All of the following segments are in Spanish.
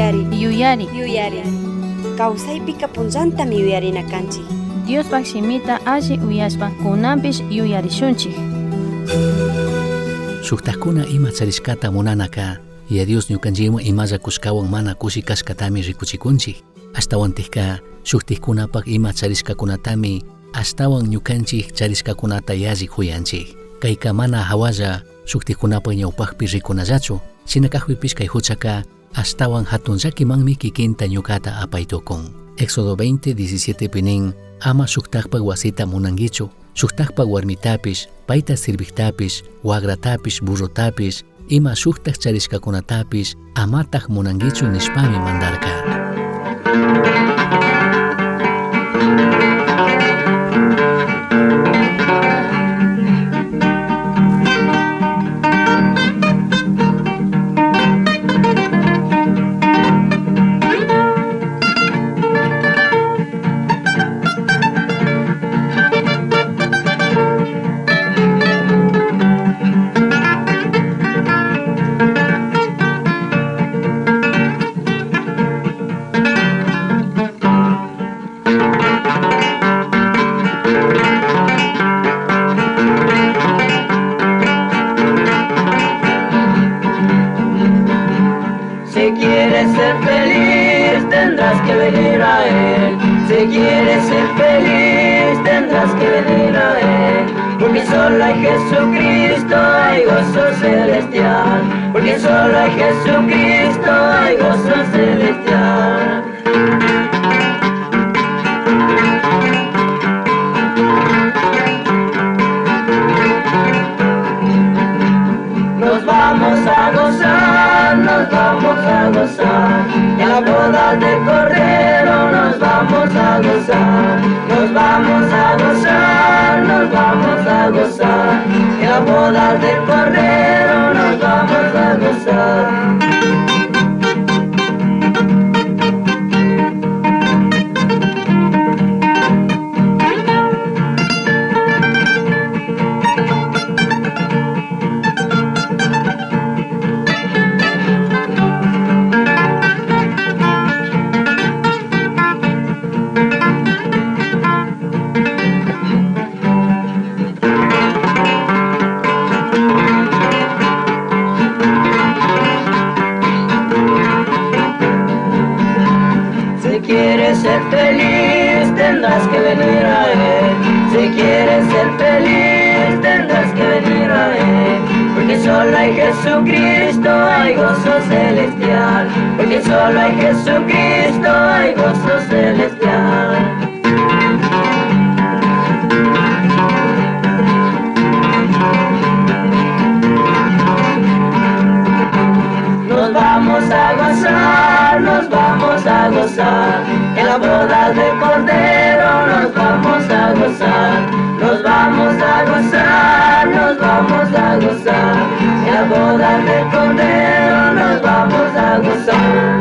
Yuyari. Kawsaypika punllantami yuyarinakanchik. Diospak simita alli uyashpa kunanpish yuyarishunchik. Suktakuna ima charishkata munanaka y Dios ñukanchikman imalla kushkawan mana kushi kashkatami rikuchikunchik. Ashtawantikka suktikkunapak ima charishkakunatami ashtawan ñukanchik charishkakunata yalli kuyanchik. Kayka mana hawalla suktikkunapak ñawpakpi rikunallachu. Shinakakpipish kay huchaka ashtawan hatun llakimanmi kikinta ñukata apaytukun. Éxodo 20:17 pinin ama suktakpak wasita munankichu. Suktakpak warmitapish, payta sirviktapish, wagratapish, burrotapish, ima suktak charishkakunatapish amatak munankichu nishpami mandarka. Si quieres ser feliz, tendrás que venir a Él. Si quieres ser feliz, tendrás que venir a Él. Porque solo hay Jesucristo, hay gozo celestial. Porque solo hay Jesucristo, hay gozo celestial. Nos vamos a gozar, nos vamos a gozar. En la boda del Cordero nos vamos a gozar. Nos vamos a gozar, nos vamos a gozar. En la boda del Cordero nos vamos a gozar. Si quieres ser feliz, tendrás que venir a Él. Si quieres ser feliz, tendrás que venir a Él. Porque solo hay Jesucristo, hay gozo celestial. Porque solo hay Jesucristo, hay gozo celestial. Nos vamos a gozar, nos vamos a gozar. En la boda del Cordero nos vamos a gozar. Nos vamos a gozar, nos vamos a gozar. En la boda del Cordero nos vamos a gozar.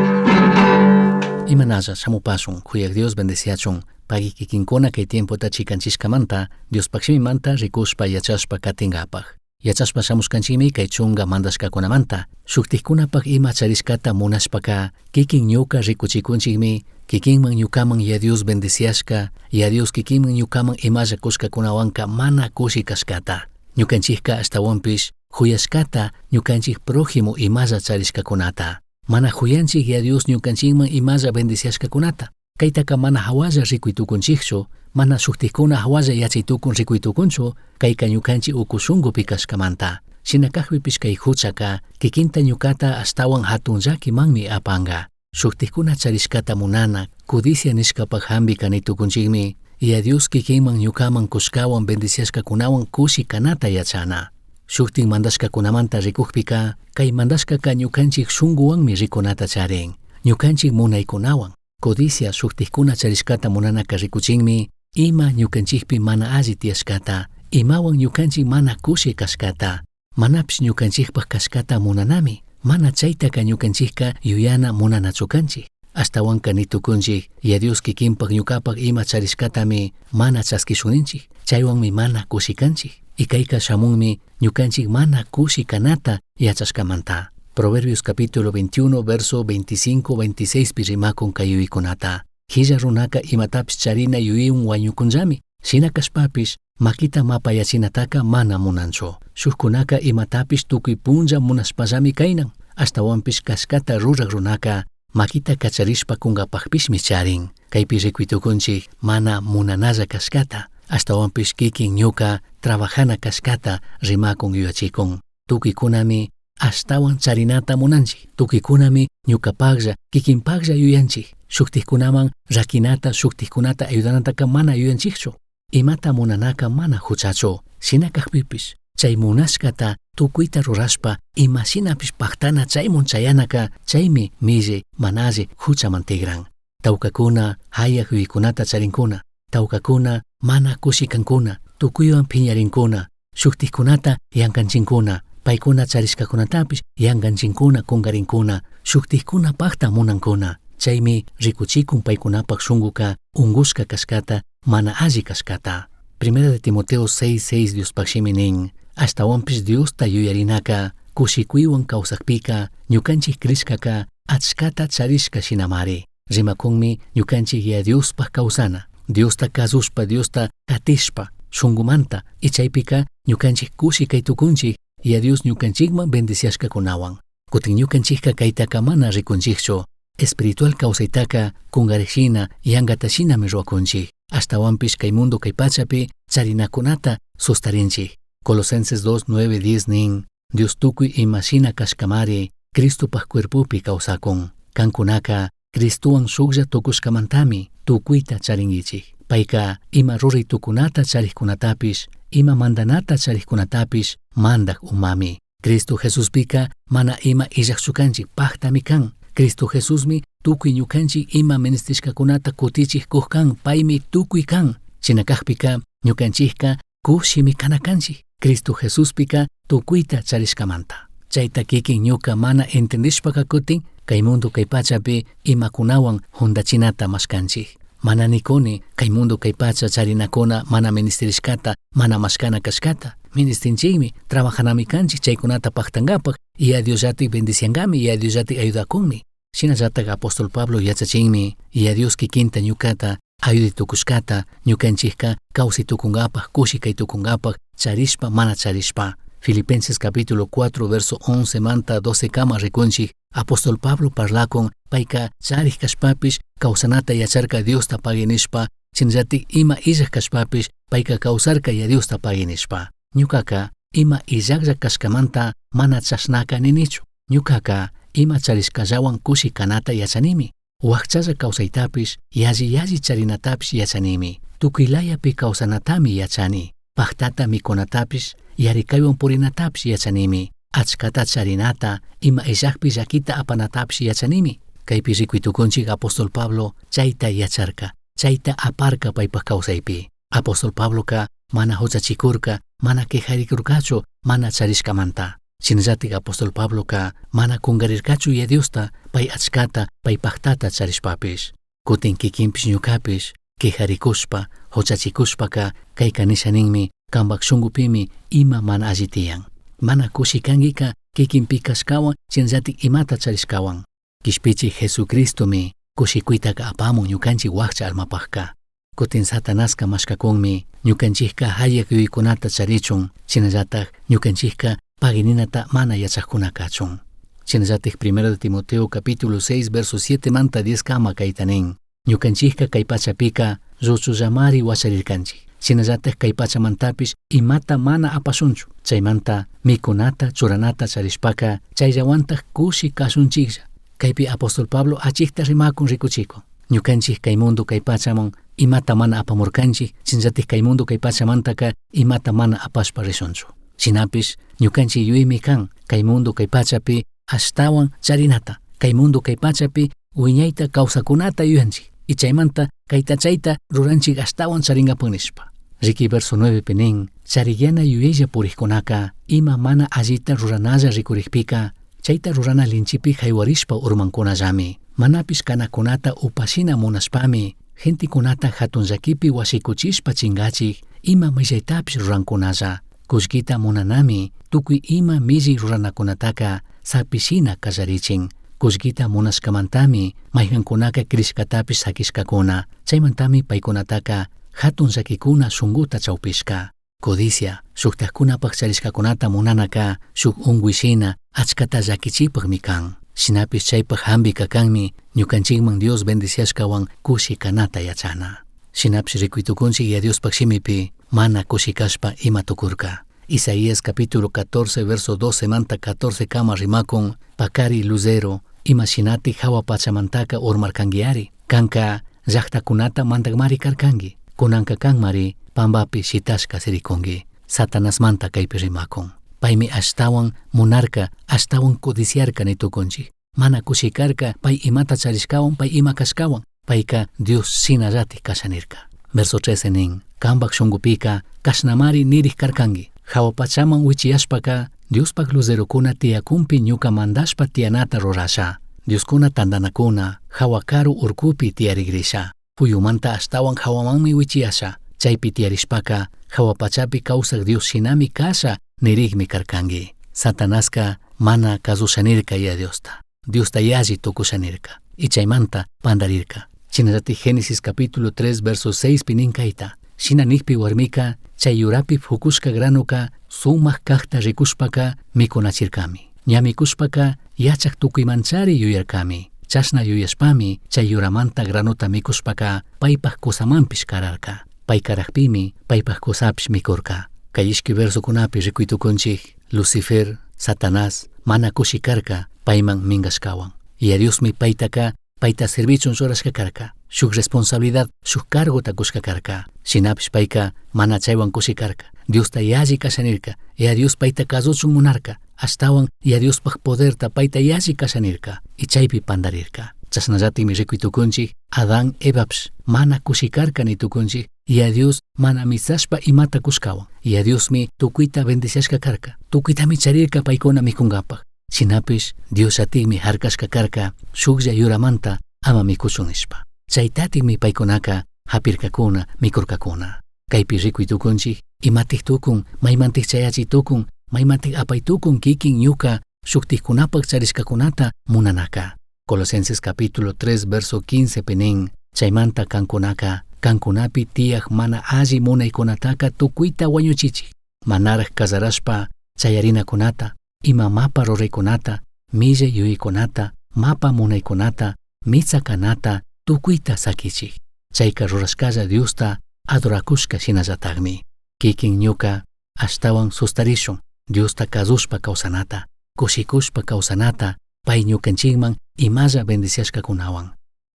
Imanalla shamupasun, kuyak Dios bendeciachun, pagi kikinkuna kay tiempo ta chikanchishkamanta, Dios pakshimimanta rikushpa yachashpa katingapaj. Yachashpa shamuskanchimi kay chunga mandashkakunamanta, shuktihkunapak ima charishkata munashpaka, kikin ñuka rikuchikunchikmi, kikinman ñukaman ya Dios bendeciashka, ya Dios kikinman ñukaman imalla kushkakunawanka mana kushikashkata. Ñukanchikka ashtawanpish, huyashkata ñukanchik prójimo imalla charishkakunata. Mana huyanchik ya Dios ñukanchikman imalla bendeciashkakunata. Kaytaka mana hawalla rikuytukunchikchu, mana shuktihkuna hawalla yachaytukun rikuytukunchu, kayka ñukanchik ukushungupi kashkamanta. Shinakakpipish kay huchaka, kikinta ñukata ashtawan hatun llakimanmi apanga. Shuktihkuna charishkata munana, kudicia nishkapak hambi kanitukunchikmi, ya Dios kikinman ñukaman kushkawan bendeciashkakunawan kushi kanata yachana. Shuktin mandashkakunamanta rikukpika, kay mandashkaka ñukanchik shunguwanmi rikunata charin. Ñukanchik munaykunawan. Codicia shuktihkuna charishkata munanaka rikuchinmi, ima ñukanchikpi mana alli tiyashkata, imawan ñukanchik mana kushi kashkata, manapish ñukanchikpak kashkata munanami, mana chaytaka ñukanchikka yuyana munanachukanchik. Ashtawanka nitukunchik, ya Dios kikinpak ñukapak ima charishkatami mana chaskishuninchik, chaywanmi mana kushikanchik. Ikayka shamunmi ñukanchik mana kushi kanata yachashkamanta. Proverbios capítulo 21 verso 25-26 rimakun kay yuykunata. Hilla runaka imatapis charina yuyun wañukunllami. Shina kashpapish makita mapayachinataka mana munanchu. Shukkunaka imatapis tukuy punlla munashpallami kaynan. Ashtawanpish kashkata rurak runaka makita kacharishpa kunkapakpishmi charin. Kaypi rikuytukunchik mana munanalla kashkata. Ashtawanpish kikin ñuka trabajana kashkata rimakun yuyachikun. Tukuykunami ashtawan charinata munanchik. Tukuykunami ñukapaklla kikinpaklla yuyanchik. Shuktikkunaman rakinata shuktikkunata ayudanataka mana yuyanchikchu. Imata munanaka mana huchachu. Shina kakpipish chay munashkata tukuyta rurashpa imashinapish paktana chaymun chayanaka chaymi mille manalle huchaman tigran. Tawkakuna hayak yuykunata charinkuna. Tawkakuna mana kushikankuna. Tukuywan phiñarinkuna. Shuktikkunata yankanchinkuna. Paykuna charishkakunatapish yankanchinkuna kunkarinkuna. Shuktikkuna pakta munankuna. Chaymi rikuchikun paykunapak shunkuka ungushka kashkata mana alli kashkata. Primera de Timoteo 6:6 Diospakshimi nin. Ashtawanpish Diosta yuyarinaka kushikuywan kawsakpika ñukanchik krishkaka achkata charishka shinamari. Rimakunmi ñukanchik ya Diospak kawsana. Diosta kasushpa Diosta katishpa shunkumanta y chaypika ñukanchik kushi kaytukunchik ya Dios ñukanchikman bendiciashkakunawan. Kutin ñukanchikka kaytaka mana rikunchikchu. Espiritual kawsaytaka kungarishina yankatashinami ruwakunchik. Ashtawanpish kay mundo kay pachapi charinakunata sustarinchik. Colosenses 2:9-10 nin. Dios tukuy imashina kashkamari Cristopak cuerpupi kawsakun. Kankunaka Cristuwan shuklla tukushkamantami tukuyta charinkichik. Payka ima ruritukunata charikkunatapish ima mandanata charikkunatapish mandak umami. Cristo Jesuspika mana ima illakchukanchik paktami kan. Cristo Jesusmi tukuy ñukanchik ima menestishkakunata kutichik kujkan paymi tukuy kan. Chinakakpika ñukanchikka kushimi kanakanchik. Cristo Jesuspika tukuyta charishkamanta. Chayta kikin ñuka mana entendishpaka kutin kay mundo kay pachapi imakunawan hundachinata mashkanchik. Mana nikuni kay mundo kay pacha charinakuna mana ministerishkata mana mashkana kashkata. Ministinchikmi trabajanami kanchik chaykunata paktankapak y a Diosllatik bendiciankami y a Diosllatik ayudakunmi. Shinallatak apóstol Pablo yachachinmi y a Dios kikinta ñukata ayuditukushkata ñukanchikka kawsitukunkapak kushi kaytukunkapak charishpa mana charishpa. Filipenses capítulo 4 verso 11 manta 12 kama rikunchik apóstol Pablo parlakun payka charik kashpapish kawsanata yacharka Diosta paginishpa chinallatik ima illak kashpapish payka kawsarka ya Diosta paginishpa. Ñukaka ima illaklla kashkamanta mana chashnaka ninichu. Ñukaka ima charishkallawan kushi kanata yachanimi. Wakchalla kawsaytapish yalli charinatapish yachanimi. Tukuylayapi kawsanatami yachani. Paktata mikunatapish yarikaywan purinatapish yachanimi. Achkata charinata ima illakpi llakita apanatapish yachanimi. Kaypi rikuytukunchik apóstol Pablo chayta yacharka. Chayta aparka paypak kawsaypi. Apóstol Pabloka mana huchachikurka, mana quejarikurkachu, mana charishkamanta. Shinallatik apóstol Pabloka mana kungarirkachu ya Diosta pay achkata pay paktata charishpapish. Kutin kikinpish ñukapish quejarikushpa, huchachikushpaka kayka nishaninmi kanpak shunkupimi ima mana alli tiyan. Mana kushikankika kikinpi kashkawan shinallatik imata charishkawan. Kishpichik Jesucristomi kushikuytaka apamun ñukanchik wakcha almapakka. Kutin Satanaska mashkakunmi ñukanchikka hayak yuykunata charichun, shinallatak ñukanchikka pagininata mana yachakkunakachun. Shinallatik 1 de Timoteo capítulo 6 verso 7 manta 10 kama kaytanin. Ñukanchikka kay pachapika ruchullamari wacharirkanchik. Shinallatak kay pachamantapish imata mana apashunchu. Chaymanta mikunata churanata charishpaka chayllawantak kushi kashunchiklla. Kaypi apóstol Pablo achikta rimakun rikuchikun. Ñukanchik kay mundo kay pachaman imata mana apamurkanchik, shinallatik kay mundo kay pachamantaka imata mana apashpa rishunchu. Shinapish ñukanchik yuymi kan kay mundo kay pachapi ashtawan charinata. Kay mundo kay pachapi wiñayta kawsakunata yuyanchik. Y chaymanta kayta chayta ruranchik ashtawan charinkapan nishpa. Riki verso 9 pinin chariyana yuyaylla purikkunaka ima mana allita ruranalla rikurikpika chayta rurana linchipi haywarishpa urmankunallami. Manapish kanakunata upashina munashpami gentikunata hatun llakipi wasikuchishpa chingachik ima millaytapish rurankunalla. Kushkita munanami tukuy ima milli ruranakunataka sapishina kasharichin. Kushkita munashkamantami mayjankunaka krishkatapish sakishkakuna. Chaymantami paykunataka hatun llakikuna shunguta chawpishka. Codicia, shuktakkunapaq charishkakunata munanaka shuk unguishina achkata llakichipaqmi kan. Shinapish chaypaq hambika kanmi ñukanchikman Dios bendiciashkawan kushikanata yachana. Shinapish rikuytukunchik ya Diospaq shimipi mana kushikashpa ima tukurka. Isaías capítulo 14 verso 12 manta 14 kama rimakun pakari lucero ima shinati hawa pachamantaka urmarkangiari. Kanka llaqtakunata mantagmari karkangi. Kunanka kanmari pambapi shitashka sirikungi. Satanás manta kaypi rimakun. Paymi ashtawan munarka, ashtawan codiciarka nitukunchik. Mana kushikarka pay imata charishkawan pay ima kashkawan. Payka Dios shinallati kashanirka. Verso 13 nin, kambak shungupika kashnamari nirik karkangi. Hawa pachaman wichiyashpaka Diospaq lucerokuna tiyakumpi ñuka mandashpa tiyanata rurasha. Dioskuna tandanakuna hawa karu urkupi tiyarigrisha. Puyumanta ashtawan hawamanmi wichiyasha. Chaypi tiyarishpaka hawa pachapi kawsaq Dios shinami kasha nirigmi karkangi. Satanaska mana kazushanirka ya Diosta. Diosta yalli tukushanirka. Y chaymanta pandarirka. Chinallati Génesis capítulo 3 verso 6 pininkayta. Shina nikpi warmika chay yurapi fukushka granuka sumaq kaqta rikushpaka mikunachirkami. Ñamikushpaka yachaq tukuymanchari yuyarkami. Chashna yuyashpami chay yuramanta granuta mikushpaka paypaq kusamanpish kararka. Pay karaqpimi paypaq kusapish mikurka. Kay ishki versukunapi rikuytukunchik Lucifer, Satanás mana kushikarka payman mingashkawan. Y Diosmi paytaka payta servichun rurashka karka. Shuk responsabilidad, shuk cargo takushka karka. Shinapish payka mana chaywan kushikarka. Diosta yalli kashanirka. Y Dios payta kazuchun munarka. Ashtawan y Diospaq poderta payta yalli kashanirka. Y chaypi pandarirka. Chashnallatimi rikuytukunchik Adán Evapish mana kushikarka nitukunchik. Y Dios mana misashpa imata kushkawan. Y Diosmi tukuyta bendiciashka karka. Tukuytami charirka paykuna mikungapaq. Shinapish Dios atikmi harkashka karka shuklla yuramanta ama mikuchun nishpa. Chaytatikmi paykunaka hapirkakuna mikurkakuna. Kaypi rikuytukunchik imatik tukun, maymantik chayachi tukun, maymantik apay tukun kikin ñuka shuktikkunapaq charishkakunata munanaka. Colosenses capítulo 3 verso 15 penin. Chaymanta kankunaka kankunapi tiyaq mana alli munaykunataka tukuyta wañuchichik. Manaraq kasarashpa chayarinakunata ima mapa ruraykunata, mille yuyaykunata, mapa munaykunata, mitsakanata, tukuyta sakichik. Chayka rurashkalla Diosta adorakushka shinallataqmi. Kikin ñuka ashtawan sustarishun Diosta kazushpa kawsanata, kushikushpa kawsanata, pay ñukanchikman imalla bendiciashkakunawan.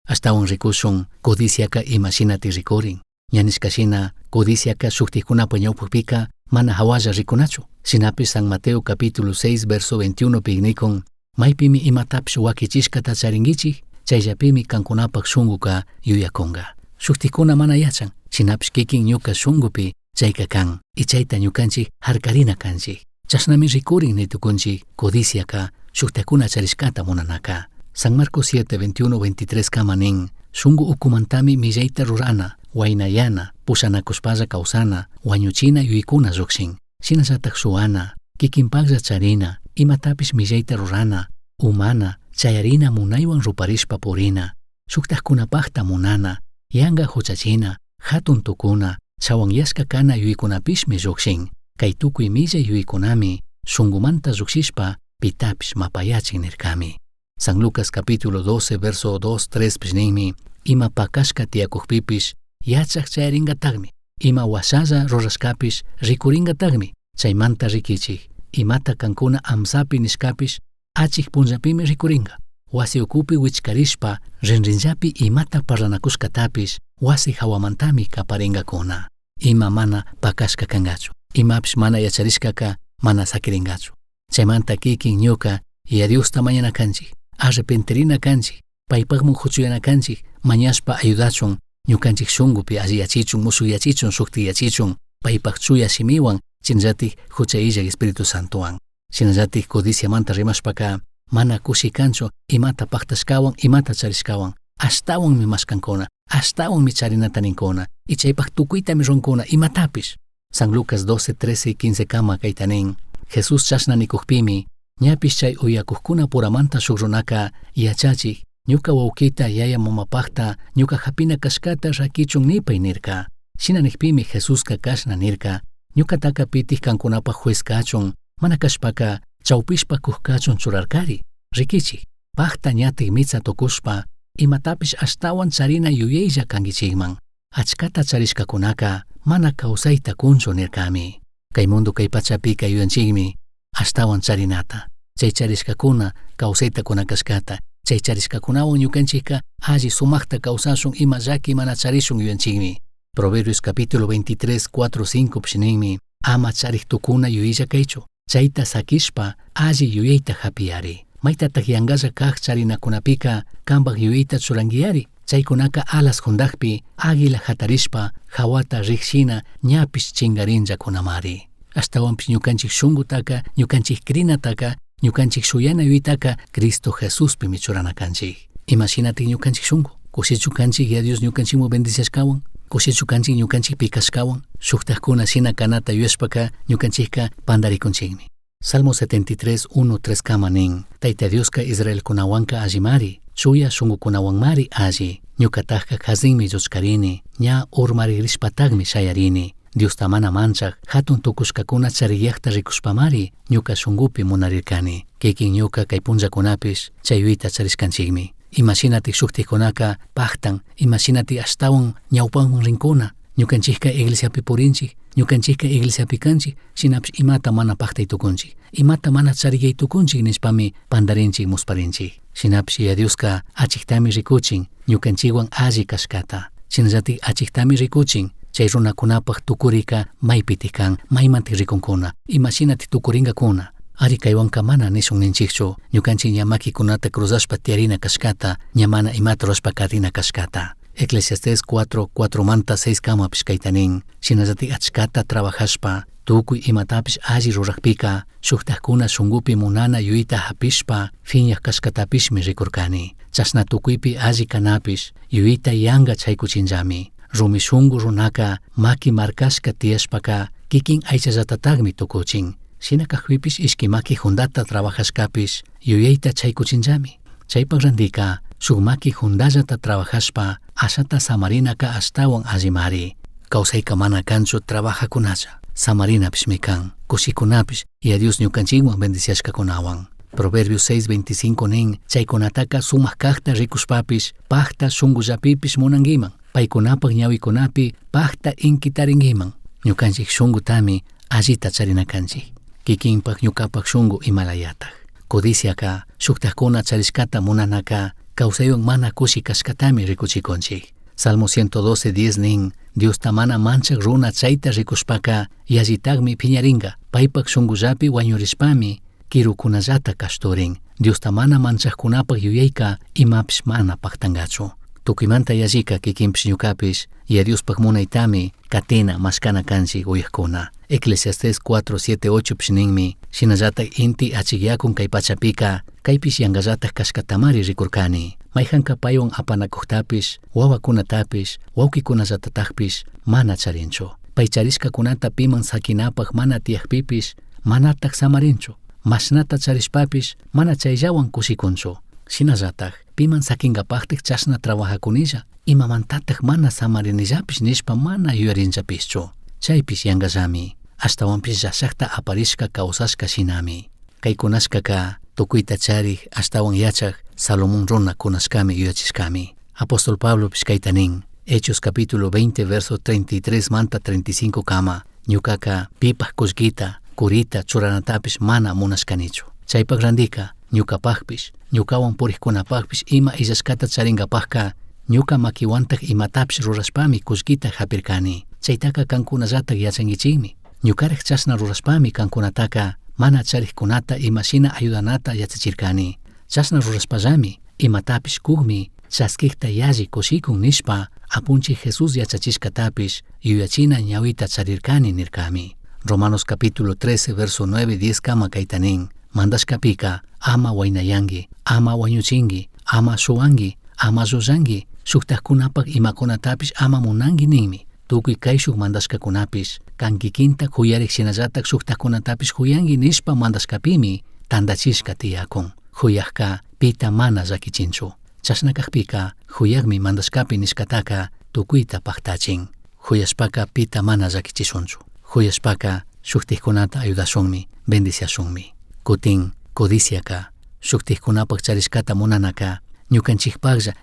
Ashtawan rikushun codiciaka ima shinati rikurin. Ñanishkashina codiciaka shuktikkunapa ñawpakpika mana hawalla rikunachu. Shinapish San Mateo capítulo 6 verso 21 pignikun maypimi imatapish wakichishkata charingichik chayllapimi kankunapaq shunguka yuyakunga. Shuktikkuna mana yachan. Shinapish kikin ñuka shungupi chayka kan y chayta ñukanchik harkarina kanchik. Chashnami rikurin nitukunchik codiciaka shuktakuna charishkata munanaka. San Marcos 7 21 23 kama nin shungu ukumantami millayta rurana, waynayana, pushanakushpalla kawsana, wañuchina yuykuna llukshin. Shinallataq suwana, kikinpaqlla charina, imatapish millayta rurana, umana, chayarina munaywan ruparishpa purina, shuktaqkunapaqta munana, yanga huchachina, hatun tukuna, chawanyashka kana yuykunapishmi llukshin. Kay tukuy millay yuykunami shungumanta lluksishpa pitapish mapayachin nirkami. San Lucas capítulo 12 verso 2-3 pishninmi ima pakashka tiyakuqpipish yachaq chayaringataqmi. Ima wasalla rurashkapish rikuringataqmi. Chaymanta rikichik imata kankuna amsapi nishkapish achik punllapimi rikuringa. Wasi ukupi wichkarishpa rinrinllapi imata parlanakushkatapish wasi hawamantami kaparingakuna. Ima mana pakashka kangachu. Imapish mana yacharishkaka mana sakiringachu. Chaymanta kikin ñuka y Diosta mañana kanchik. Arrepentirina kanchik. Paypaqmun huchuyana kanchik. Mañashpa ayudachun. Ñukanchik shungupi alliyachichun, musuyachichun, shuktiyachichun, paypaq chuya shimiwan, chinallatik huchayillak Espíritu Santuwan. Chinallatik codiciamanta rimashpaka mana kushikanchu imata paqtashkawan, imata charishkawan. Ashtawanmi mashkankuna, ashtawanmi charinata ninkuna, y chaypaq tukuytami runkuna imatapish. San Lucas 12, 13 y 15 kama kaytanin. Jesús chashnanikuqpimi Ñapish chay uyakuqkuna puramanta shuk runaka yachachik ñuka wawkita yaya mamapaqta ñuka hapina kashkata rakichun nipay nirka. Shinanekpimi Jesuska kashna nirka ñukataka pitik kankunapa juez kachun mana kashpaka chawpishpa kujkachun churarkari. Rikichik paqta ñatik mitsa tukushpa imatapish ashtawan charina yuyaylla kankichikman. Achkata charishkakunaka mana kawsayta kunchu nirkami. Kay mundo kay pachapika yuyanchikmi ashtawan charinata. Chay charishkakuna kawsayta kunakashkata. Chay charishkakunawan ñukanchikka alli sumaqta kawsashun ima llaki mana charishun yuyanchikmi. Proverbios capítulo 23, 4, 5 pshininmi ama chariktukuna yuyaylla kaychu. Chayta sakishpa alli yuyayta hapiyari. Maytataq yanqalla kaq charinakunapika kanpaq yuyayta churangiyari. Chaykunaka alas hundaqpi águila hatarishpa hawata riqshina ñapish chingarinlla kunamari. Ashtawanpish ñukanchik shunqutaka, ñukanchik krinataka, ñukanchik shuyana yuytaka Cristo Jesuspi michurana kanchik. Imashinatik ñukanchik shunqu. Kushichu kanchik ya Dios ñukanchikmu bendiciashkawan. Kushichu kanchik ñukanchik pikashkawan. Shuktaqkuna shina kanata yuyashpaka ñukanchikka pandarikunchikmi. Salmo 73, 1, 3 kama nin. Tayta Dioska Israel kunawanka allimari. Shuya shunqukunawanmari alli. Ñukatajka hazinmi llochkarini. Ña urmaririshpatagmi shayarini. Diosta mana manchaq hatun tukushkakuna chariyaqta rikushpamari ñuka shunqupi munarirkani. Kikin ñuka kay punllakunapish chayuyta charishkanchikmi. Imashinatik shuktikunaka paqtan, imashinatik ashtawan ñawpanman rinkuna. Ñukanchikka iglesiapi purinchik, ñukanchikka iglesiapi kanchik, shinapish imata mana paqtay tukunchik, imata mana chariyay tukunchik nishpami pandarinchik musparinchik. Shinapish ya Dioska achiktami rikuchin ñukanchikwan alli kashkata. Shinallatik achiktami rikuchin chay runakunapaq tukurika maypitik kan, maymantik rikunkuna, imashinatik tukurinkakuna. Ari kaywanka mana nishun ninchikchu, ñukanchik ña makikunata cruzashpa tiarina kashkata, ña mana imata rurashpa karina kashkata. Eclesiastes 4, 4 manta 6 kamapish kaytanin, shinallatik achkata trabajashpa, tukuy imatapish alli ruraqpika, shuktaqkuna shunqupi munana yuyta hapishpa, fiñaq kashkatapishmi rikurkani. Chashna tukuypi alli kanapish, yuyta yanqa chaykuchinllami. Rumi shunqu runaka maki markashka tiyashpaka, kikin aychallatatagmi tukuchin. Shinakaqpipish ishki maki hundata trabajashkapish, yuyayta chaykuchinllami. Chaypak randika, shuk maki hundallata trabajashpa, ashata samarinaka ashtawan allimari. Kawsayka mana kanchu trabajakunalla. Samarinapishmi kan, kushikunapish, y a Dios ñukanchikwan bendiciashkakunawan. Proverbios 6:25 nin, chaykunataka sumaq kaqta rikushpapish, paqta shunqullapipish munankiman. Paykunapaq ñawikunapi paqta inkitarinkiman. Ñukanchik shunqutami allita charinakanchik. Kikinpaq ñukapaq shunqu imalayataq. Codiciaka, shuktaqkuna charishkata munanaka, kawsaywan mana kushi kashkatami rikuchikunchik. Salmo 112:10 nin, Diosta mana manchaq runa chayta rikushpaka, yallitagmi piñaringa. Paypaq shunqullapi wañurishpami, kirukunallata kashturin. Diosta mana manchaqkunapaq yuyayka imapish mana paqtangachu. Tukuymanta yallika kikinpish ñukapish, y a Diospaq munaytami katina mashkana kanchik uyaqkuna. Eclesiastes 4, 7, 8 pishninmi, shinallatak inti achikyakun kay pachapika, kaypish yanqallatak kashkatamari rikurkani. Mayjanka paywan apanakuqtapish, wawakunatapish, wawkikunallatataqpish mana charinchu. Pay charishkakunata piman sakinapaq mana tiyaqpipish, manataq samarinchu. Mashnata charishpapish, mana chayllawan kushikunchu. Shinallatak, piman sakinkapaqtik chashna trabajakunilla, imamantataq mana samarinllapish nishpa mana yuyarinchapischu. Chaypish yanqallami, ashtawanpish llashaqta aparishka kawsashka shinami. Kay kunashkaka, tukuyta charik, ashtawan yachaq, Salomón runa kunashkami yuyachishkami. Apóstol Pablo pish kaytanin, Hechos capítulo 20, verso 33 manta 35 kama, ñukaka pipaq kullkita, kurita churanatapish mana munashkanichu. Chaypak randika, ñukapaqpish, ñukawan puriqkunapaqpish ima illashkata charinkapaqka, ñuka makiwantaq imatapish rurashpami kullkita hapirkani. Chaytaka kankunallatak yachankichikmi. Ñukaraq chashna rurashpami kankunataka mana chariqkunata imashina ayudanata yachachirkani. Chashna rurashpallami imatapish kugmi chaskikta yalli kushikun nishpa apunchik Jesus yachachishkatapish yuyachina ñawita charirkani nirkami. Romanos capítulo 13 verso 9-10 kama kaytanin, mandashkapika ama waynayanki, ama wañuchinki, ama suwanki, ama llusanki, shuktaqkunapaq imakunatapish ama munanki ninmi. Tukuy kay shuk mandashkakunapish kan kikinta kuyariq shinallatak shuktaqkunatapish kuyanki nishpa mandashkapimi tandachishka tiyakun. Huyakka pita mana llakichinchu. Chashnakakpika huyakmi mandashkapi nishkataka tukuyta paktachin. Huyashpaka pita mana llakichishunchu. Huyashpaka shuktikkunata ayudashunmi, bendiciashunmi. Kutin codiciaka shuktikkunapak charishkata munanaka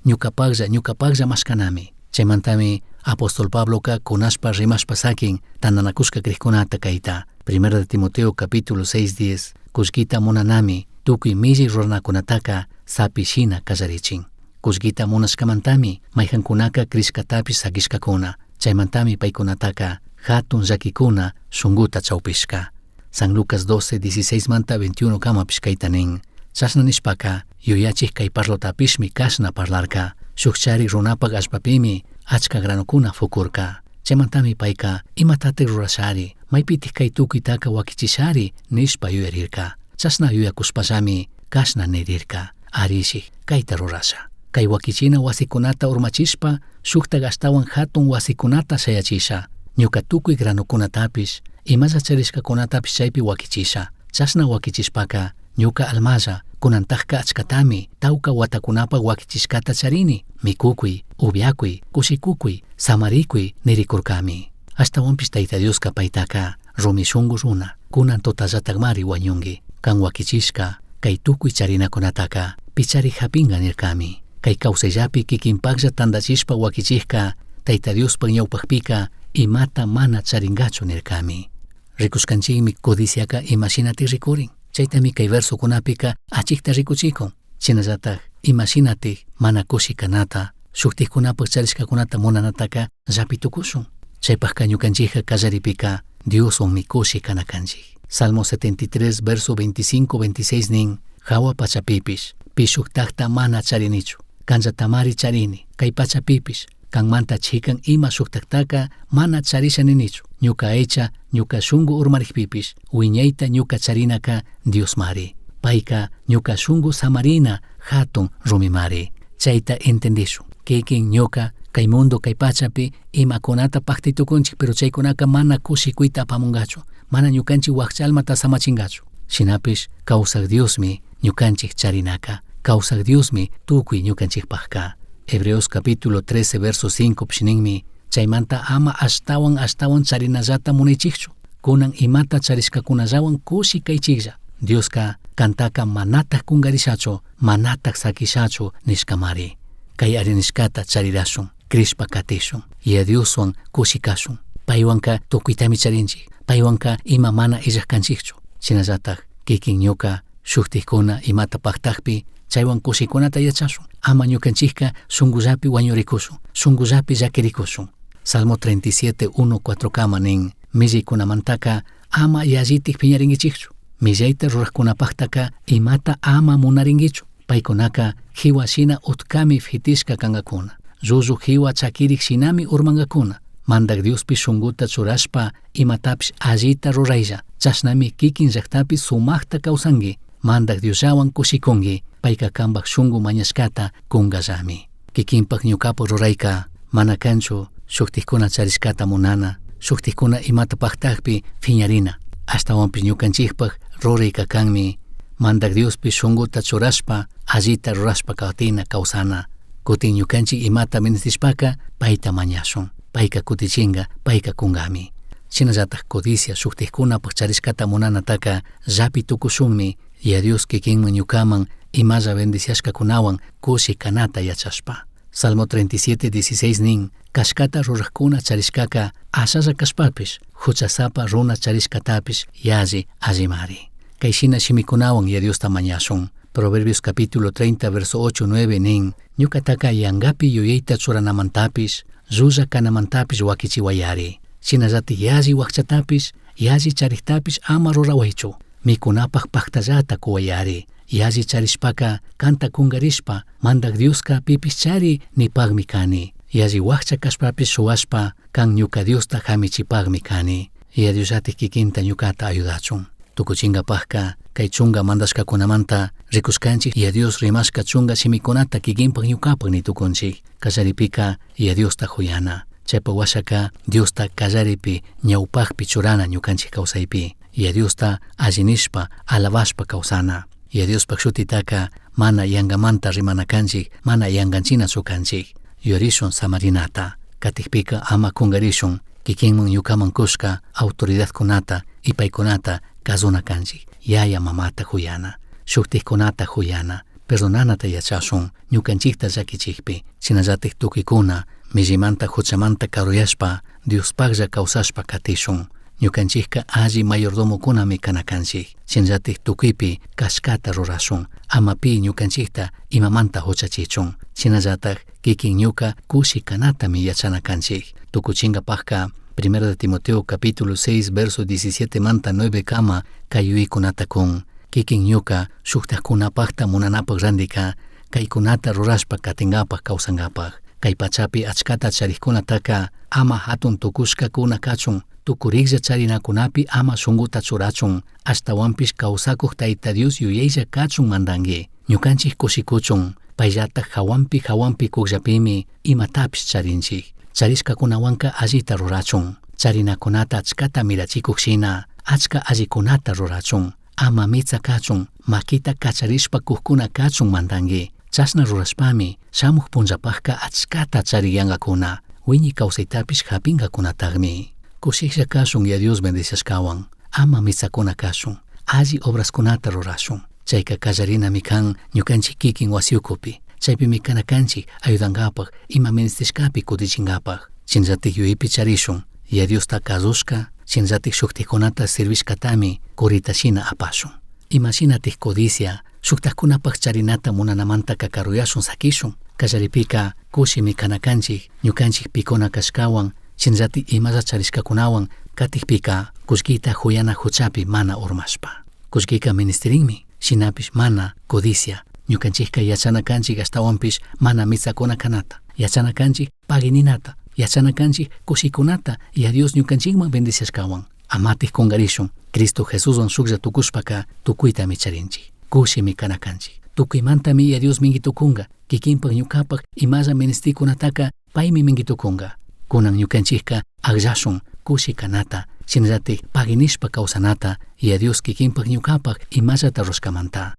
ñukapaklla mashkanami. Chaymantami Apóstol Pabloka kunashpa rimashpa sakin tandanakushka krikkunata kayta. 1 de Timoteo capítulo 6:10 kushkita munanami tukuy milli ruranakunataka sapishina kallarichin. Kushkita munashkamantami mayjankunaka krishkatapish sakishkakuna. Chaymantami paykunataka hatun llakikuna shunguta chawpishka. San Lucas 12:16 manta 21 kamapish kayta nin. Chashna nishpaka yuyachik kay parlautapishmi kashna parlarka. Shukchari runapak ashpapimi achka granukuna fukurka. Chaymantami payka imatatik rurashari, maypitik kay tukuytaka wakichishari nishpa yuyarirka. Chashna yuyakushpallami kashna nirirka. Arishik kayta rurasha. Kay wakichina wasikunata urmachishpa shukta ashtawan hatun wasikunata shayachisha. Ñuka tukuy granukunatapish imalla charishkakunatapish chaypi wakichisha. Chashna wakichishpaka ñuka almalla kunantakka achkatami tawka watakunapak wakichishkata charini. Mikukuy, ubiakuy, kushikukuy, samarikuy nirikurkami. Ashtawanpish Tayta Dioska paytaka rumishungu runa kunan totallatakmari wañungi. Kan wakichishka kay tukuy charinakunataka pichari hapinga nirkami. Kay kawsayllapi kikinpaklla tandachishpa wakichishka Tayta Diospak ñawpakpika imata mana charingachu nirkami. Rikuskanchikmi codiciaka imashinati rikurin. Chaytami kay versokunapika achikta rikuchikun. Chinallatak imashinatik mana kushikanata shuktikkunapak charishkakunata munanataka llapitukushun. Chaypakka ñukanchikka kallaripika Dioswanmi kushikana kanchik. Salmo 73 verso 25-26 nin hawa pachapipish pishuktakta mana charinichu. Kanllatamari charini kay pachapipish kanmanta chikan ima shuktaktaka mana charisha ninichu. Ñuka aycha ñuka shungu urmarikpipish wiñayta ñuka charinaka Dios mari. Payka ñuka shungu samarina hatun rumimari. Chayta entendishun. Kikin ñuka kay mundo kay pachapi imakunata paktitukunchik pero chaykunaka mana kushikuyta apamungachu. Mana ñukanchik wakchalmata samachingachu. Shinapish kawsak Diosmi ñukanchik charinaka. Kawsak Diosmi tukuy ñukanchikpakka. Hebreos capítulo 13 verso 5 pshininmi chaymanta ama ashtawan charinallata munaychikchu. Kunan imata charishkakunallawan kushikaychiklla. Dioska kantaka manatak kungarishachu, manatak sakishachu nishkamari. Kay arinishkata charirashun, krishpa katishun, y Dioswan kushikashun. Paywanka tukuytami charinchik, paywanka ima mana illakkanchikchu. Shinallatak kikin ñuka shuktikkuna imata paktakpi chaywan kushikunata yachashun. Ama ñukanchikka shungullapi wañurikushun, shungullapi llakirikushun. Salmo 37:1-4 kama nin milliykunamantaka ama yallitik piñarinkichikchu. Millayta rurakkunapaktaka imata ama munarinkichu. Paykunaka hiwa shina utkami fitishka kankakuna. Llullu hiwa chakirik shinami urmankakuna. Mandak Diospi shunguta churashpa imatapish allita ruraylla. Chashnami kikin llaktapi sumakta kawsanki. Mandak Dioslawan kushikunki. Payka kanpak shungu mañashkata kunkallami. Kikinpak ñukapak rurayka mana kanchu shuktikkuna charishkata munana. Shuktikkuna imata paktakpi fiñarina. Ashtawanpish ñukanchikpak rurayka kanmi. Mandak Diospi shunguta churashpa allita rurashpa kawtina kawsana. Kutin ñukanchik imata ministishpaka payta mañashun. Payka kutichinga, payka kunkami. Shinallatak codicia shuktikkunapak charishkata munanataka llapi tukushunmi y a Dios kikinman ñukaman imalla bendiciashkakunawan kushikanata yachashpa. Salmo 37:16 nin kashkata rurakkuna charishkaka ashalla kashpapish huchasapa runa charishkatapish yalli allimari. Kayshina shimikunawan y a Diosta mañashun. Proverbios capítulo 30 verso 8-9 nin ñukataka yangapi yuyayta churanamantapis llulla kanamantapis wakichiwayari. Shinallatik yalli wakchatapis yalli chariktapis ama rurawaychu. Mikunapak paktallata kuwayari. Yalli charishpaka kanta kungarishpa mandak Dioska pipis chari nipagmi kani. Yalli wakcha kashpapis shuwashpa kan ñuka Diosta hamichipagmi kani. Y a Diosatik kikinta ñukata ayudachun. Tukuchinkapakka kay chunga mandashkakunamanta rikuskanchik y a Dios rimashka chunga shimikunata kikinpak ñukapak nitukunchik. Kallaripika y a Diosta huyana. Chaypa washaka Diosta kallaripi ñawpakpi churana ñukanchik kawsaypi. Diosta allinishpa alabashpa kawsana. Diospak shutitaka mana yangamanta rimanakanchik, mana yanganchinachu kanchik. Yorishun samarinata, katikpika ama kungarishun, kikinman yukaman kushka autoridadkunata y paykunata kazunakanchik. Yaya mamata huyana, shuktikkunata huyana, perdonanata yachashun, ñukanchikta llakichikpi, sinallatik tukikuna, millimanta huchamanta karuyashpa, Diospaklla kawsashpa katishun. Ñukanchikka alli mayordomokunami kanakanchik, sinallatik tukipi kashkata rurashun, amapi ñukanchikta imamanta huchachichun, sinallatak kikin ñuka kushi kanatami yachanakanchik. Tukuchinkapakka 1 de Timoteo capítulo 6 verso 17 manta 9 kama kayuykunata kun, kikin ñuka shuktakkunapakta munanapak randika, kaykunata rurashpa katingapak kawsangapak. Kay pachapi achkata charikkunataka ama hatun tukushkakuna kachun, tukuriklla charinakunapi ama shunguta churachun, ashtawanpish kawsakuq Tayta Dios yuyaylla kachun mandanki. Ñukanchik kushikuchun, payllatak hawanpi kukllapimi imatapish charinchik. Charishkakunawanka allita rurachun, charinakunata achkata mirachikuqshina, achka allikunata rurachun, ama mitsa kachun, makita kacharishpa kukkuna kachun mandanki. Chasna rurashpami shamuq punllapakka achkata chariyankakuna, wiñi kawsaytapish hapinkakunataqmi. Kushiklla kashun Dios bendiciashkawan, ama mitsakuna kashun, alli obraskunata rurashun. Chayka kallarinami kan ñukanchik kikin wasiukupi, chaypimi kanakanchik ayudankapak ima menestishkapi kutichinkapak. Sinallatik yuyipi charishun, Diosta kazushka, sinallatik shuktikunata servishkatami kuritashina apashun. Imashinatik codicia, shuktakunapak charinata munanamanta kakaruyashun sakishun. Kallaripika kushimi kanakanchik, ñukanchik pikuna kashkawan, sinallatik imalla charishkakunawan katikpika kushkita huyana huchapi mana urmashpa. Kushkika ministerinmi, shinapish mana codicia. Ñukanchikka yachanakanchik ashtawanpish mana mitsakuna kanata, yachanakanchik pagininata, yachanakanchik kushikunata y a Dios ñukanchikman bendiciashkawan. Amatik kungarishun, Cristo Jesuswan shuklla tukushpaka tukuytami charinchik, kushimi kanakanchik. Tukuymantami a Dios mingitukunga, kikinpak ñukapak imalla menestikunataka paymi mingitukunga. Kunan ñukanchikka agllashun kushi kanata, sinallatik paginishpa kawsanata y a Dios kikinpak ñukapak imallata rushkamanta.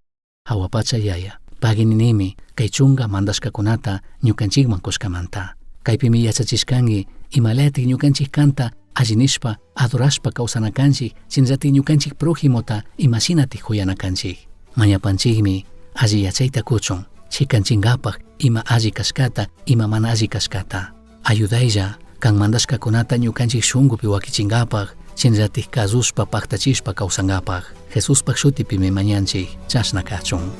Hawapacha yaya, pagininimi kay chunga mandashkakunata ñukanchikman kushkamanta. Kaypimi yachachishkanki imalatik ñukanchik kanta allinishpa adorashpa kawsanakanchik, sinallatik ñukanchik prójimota imashinatik huyanakanchik. Mañapanchikmi alli yachayta kuchun, chikanchinkapaq ima alli kashkata ima mana alli kashkata. Ayudaylla kan mandashkakunata ñukanchik shunkupi wakichinkapaq, sinallatik kazushpa paktachishpa kawsankapaq. Jesuspak shutipimi mañanchik, chashna kachun.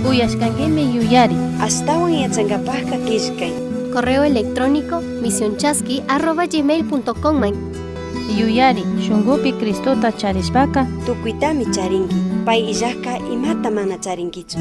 Uyashkankimi yuyari. Astawan yachankapaqqa kishkay. Correo electrónico misionchaski@gmail.com. Yuyari, shungupi Cristota charishpaka Tukuytami charinki, pay illaqqa imata mana charinkichu.